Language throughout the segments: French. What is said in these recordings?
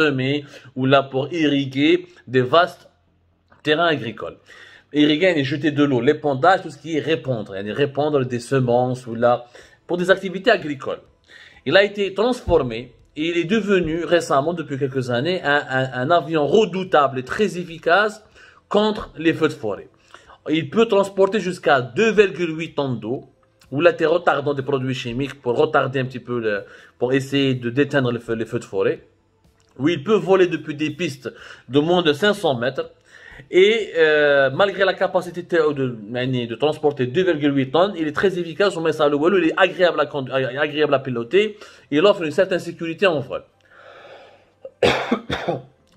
semer ou là pour irriguer des vastes terrains agricoles. Irriguer et jeter de l'eau, l'épandage, tout ce qui est répandre, répandre des semences ou là pour des activités agricoles. Il a été transformé et il est devenu récemment, depuis quelques années, un avion redoutable et très efficace contre les feux de forêt. Il peut transporter jusqu'à 2,8 tonnes d'eau, ou là t'es retardant des produits chimiques pour retarder un petit peu, pour essayer de déteindre les feux de forêt. Ou il peut voler depuis des pistes de moins de 500 mètres. Et malgré la capacité de transporter 2,8 tonnes, il est très efficace, on met ça à l'eau, il est agréable à piloter, il offre une certaine sécurité en vol.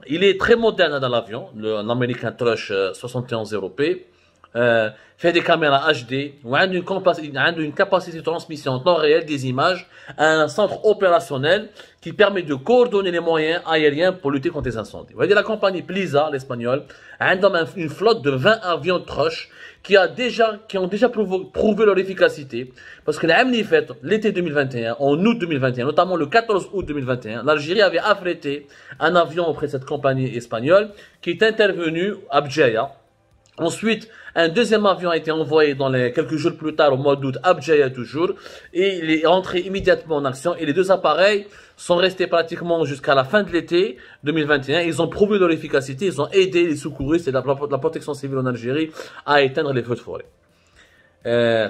Il est très moderne dans l'avion, un American Trush 71 fait des caméras HD, a une capacité de transmission en temps réel des images, un centre opérationnel qui permet de coordonner les moyens aériens pour lutter contre les incendies. Vous voyez, la compagnie Pliza, l'espagnole, a une flotte de 20 avions Trush qui ont déjà prouvé leur efficacité. Parce que l'été 2021, en août 2021, notamment le 14 août 2021, l'Algérie avait affrété un avion auprès de cette compagnie espagnole qui est intervenu à Bdjaïa. Ensuite, un deuxième avion a été envoyé quelques jours plus tard, au mois d'août, à Bdjaïa toujours, et il est rentré immédiatement en action, et les deux appareils sont restés pratiquement jusqu'à la fin de l'été 2021. Ils ont prouvé leur efficacité, ils ont aidé les secouristes et la protection civile en Algérie à éteindre les feux de forêt.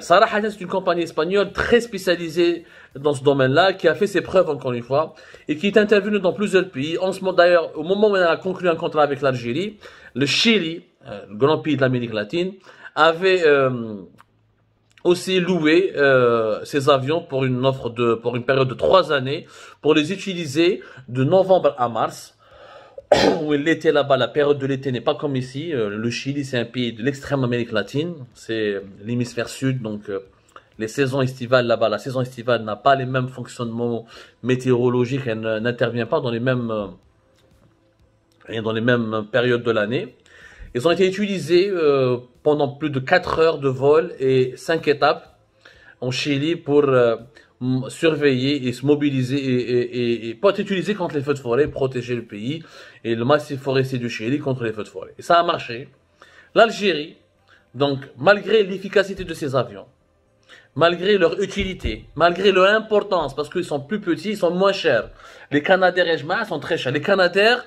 Sarah Hassan, c'est une compagnie espagnole très spécialisée dans ce domaine-là, qui a fait ses preuves encore une fois, et qui est intervenue dans plusieurs pays. En ce moment, d'ailleurs, au moment où elle a conclu un contrat avec l'Algérie, le Chili, le grand pays de l'Amérique latine, avait aussi loué ces avions pour une période de 3 années, pour les utiliser de novembre à mars. Où l'été là-bas, la période de l'été n'est pas comme ici. Le Chili, c'est un pays de l'extrême Amérique latine, c'est l'hémisphère sud, donc les saisons estivales là-bas, la saison estivale n'a pas les mêmes fonctionnements météorologiques, elle n'intervient pas dans les mêmes périodes de l'année. Ils ont été utilisés pendant plus de 4 heures de vol et 5 étapes en Chili pour surveiller et se mobiliser et pas être utilisés contre les feux de forêt, protéger le pays et le massif forestier du Chili contre les feux de forêt. Et ça a marché. L'Algérie, donc, malgré l'efficacité de ces avions, malgré leur utilité, malgré leur importance, parce qu'ils sont plus petits, ils sont moins chers. Les Canadair et Jma sont très chers. Les Canadair,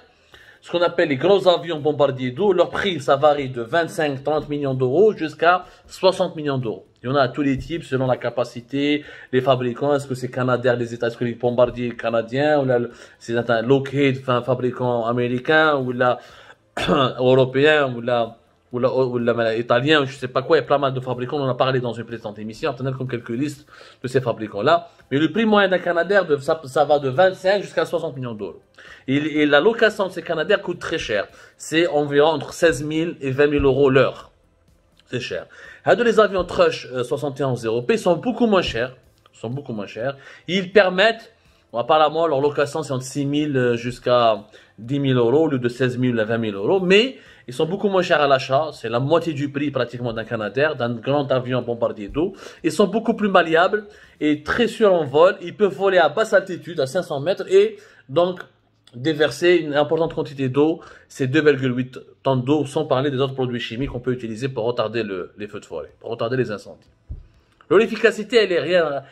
ce qu'on appelle les gros avions bombardiers d'eau, leur prix, ça varie de 25-30 millions d'euros jusqu'à 60 millions d'euros. Il y en a à tous les types, selon la capacité, les fabricants, est-ce que c'est Canadair, les États-Unis, bombardiers canadiens, ou là, c'est un Lockheed, un fabricant américain, ou là, européen, ou là, italien, je sais pas quoi, il y a plein mal de fabricants, on en a parlé dans une précédente émission, on a comme quelques listes de ces fabricants-là. Mais le prix moyen d'un Canadair, ça va de 25 jusqu'à 60 millions d'euros. Et la location de ces Canadair coûte très cher. C'est environ entre 16 000 et 20 000 euros l'heure. C'est cher. Les avions Trush 71 0P sont beaucoup moins chers. Ils permettent, apparemment, leur location c'est entre 6 000 jusqu'à 10 000 euros, au lieu de 16 000 à 20 000 euros. Mais ils sont beaucoup moins chers à l'achat. C'est la moitié du prix pratiquement d'un Canadair, d'un grand avion bombardier d'eau. Ils sont beaucoup plus malléables et très sûrs en vol. Ils peuvent voler à basse altitude, à 500 mètres, et donc déverser une importante quantité d'eau, c'est 2,8 tonnes d'eau, sans parler des autres produits chimiques qu'on peut utiliser pour retarder les feux de forêt, pour retarder les incendies. Leur efficacité, elle est rien.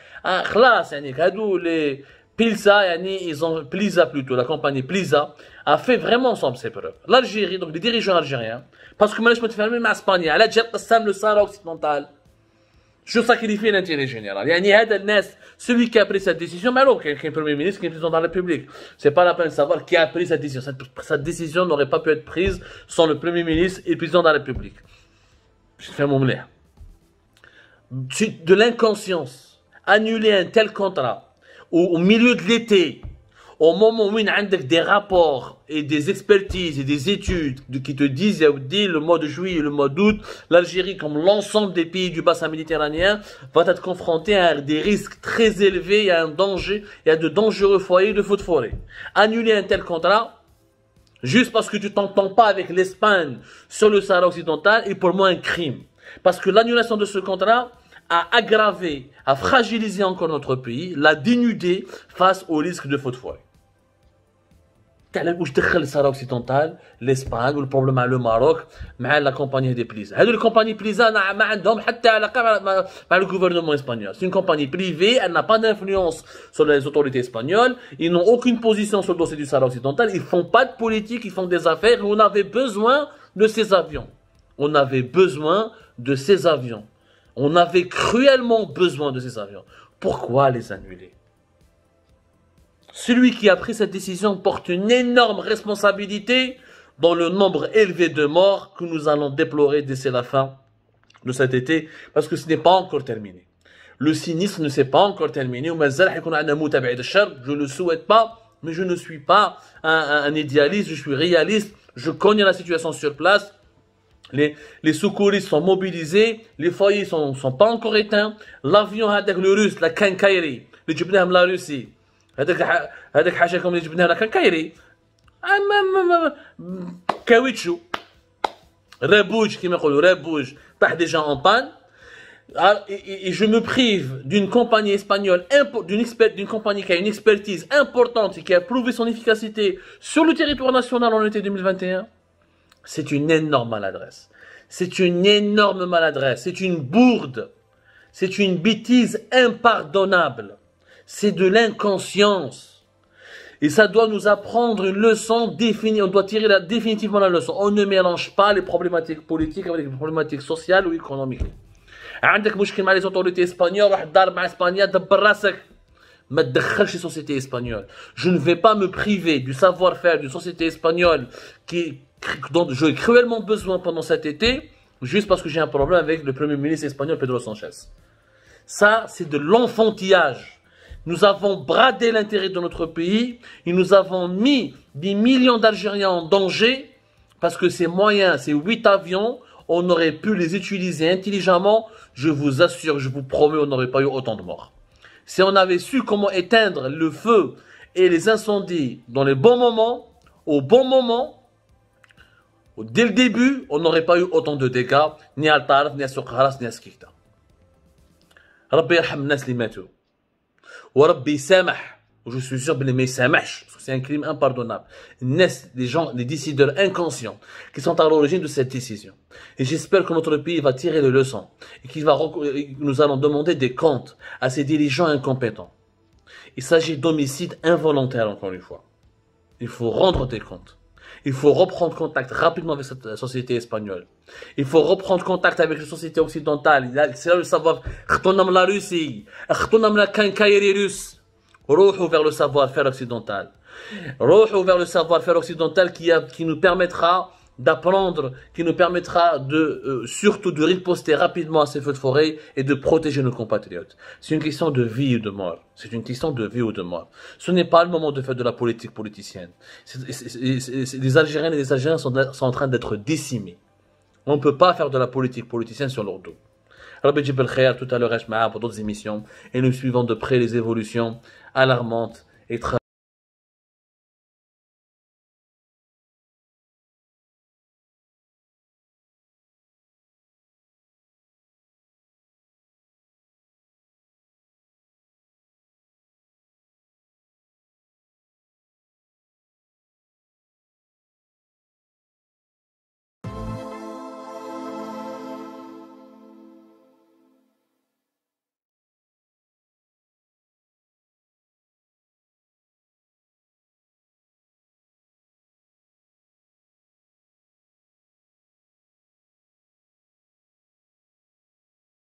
Les Pliza plutôt, la compagnie Pliza a fait vraiment ses preuves. L'Algérie, donc les dirigeants algériens, parce que moi je peux te faire même en Espagne, elle a déjà le Sahara occidental. Je sacrifie l'intérêt général. Celui qui a pris cette décision, mais alors, qu'un premier ministre, qui est président de la République. C'est pas la peine de savoir qui a pris cette décision. Cette décision n'aurait pas pu être prise sans le premier ministre et le président de la République. Je fais mon mlé. De l'inconscience, annuler un tel contrat, au milieu de l'été, au moment où il y a des rapports et des expertises et des études qui te disent, le mois de juillet et le mois d'août, l'Algérie, comme l'ensemble des pays du bassin méditerranéen, va être confrontée à des risques très élevés et à un danger, et à de dangereux foyers de feux de forêt. Annuler un tel contrat, juste parce que tu t'entends pas avec l'Espagne sur le Sahara occidental, est pour moi un crime. Parce que l'annulation de ce contrat a aggravé, a fragilisé encore notre pays, l'a dénudé face au risque de feux de forêt. واش دخل الصحراء اوكسيدونتال لاسبان والبروبليم مع لو ماروك مع لا كومباني دي بليزا. هادو لي كومباني بليزا ما عندهم حتى علاقه مع لو gouvernement اسبانيول. سي une compagnie privée, elle n'a pas d'influence sur les autorités espagnoles, ils n'ont aucune position sur le dossier du Sahara occidental, ils font pas de politique, ils font des affaires. On avait besoin de ces avions. On avait besoin de ces avions. On avait cruellement besoin de ces avions. Pourquoi les annuler? Celui qui a pris cette décision porte une énorme responsabilité dans le nombre élevé de morts que nous allons déplorer d'ici la fin de cet été, parce que ce n'est pas encore terminé. Le sinistre ne s'est pas encore terminé. Je ne le souhaite pas, mais je ne suis pas un idéaliste, je suis réaliste. Je connais la situation sur place. Les secouristes sont mobilisés, les foyers sont pas encore éteints. L'avion avec le russe, la Kankairi, le Djibouti, la Russie. هذاك حاشاكم اللي جبناها لك كان كايري كاويتشو رابوج كيما يقولوا رابوج طاح ديجا اون بان. Et je me prive d'une compagnie espagnole, d'une compagnie qui a une expertise importante et qui a prouvé son efficacité sur le territoire national en été 2021. C'est une énorme maladresse. C'est une énorme maladresse. C'est une bourde. C'est une bêtise impardonnable. C'est de l'inconscience. Et ça doit nous apprendre une leçon définie. On doit tirer définitivement la leçon. On ne mélange pas les problématiques politiques avec les problématiques sociales ou économiques. عندك مشكل مع les autorités espagnoles, واحد ضارب مع اسبانيا دبر راسك. ما تدخلش les sociétés espagnoles. Je ne vais pas me priver du savoir-faire d'une société espagnole dont j'ai cruellement besoin pendant cet été, juste parce que j'ai un problème avec le premier ministre espagnol Pedro Sánchez. Ça, c'est de l'enfantillage. Nous avons bradé l'intérêt de notre pays et nous avons mis des millions d'Algériens en danger parce que ces moyens, ces 8 avions, on aurait pu les utiliser intelligemment. Je vous assure, je vous promets, on n'aurait pas eu autant de morts. Si on avait su comment éteindre le feu et les incendies dans les bons moments, au bon moment, dès le début, on n'aurait pas eu autant de dégâts, ni à Tarf, ni à Soukharas, ni à Skikta. Rabbi yarham nas li matou. وربي يسامح. Je suis sûr qu'il ne يسامحش parce que c'est un crime impardonnable. Les gens, les décideurs inconscients qui sont à l'origine de cette décision. Et j'espère que notre pays va tirer les leçons et nous allons demander des comptes à ces dirigeants incompétents. Il s'agit d'homicide involontaire encore une fois. Il faut rendre des comptes. Il faut reprendre contact rapidement avec cette société espagnole. Il faut reprendre contact avec les sociétés occidentales. C'est là le savoir. Retournons la Russie. Retournons la Kankairi russe. Rohou vers le savoir-faire occidental. Rohou vers le savoir-faire occidental qui nous permettra d'apprendre, qui nous permettra surtout de riposter rapidement à ces feux de forêt et de protéger nos compatriotes. C'est une question de vie ou de mort. C'est une question de vie ou de mort. Ce n'est pas le moment de faire de la politique politicienne. Les Algériennes et les Algériens sont en train d'être décimés. On ne peut pas faire de la politique politicienne sur leur dos. Rabbi Jibel Khair, tout à l'heure, pour d'autres émissions, et nous suivons de près les évolutions alarmantes et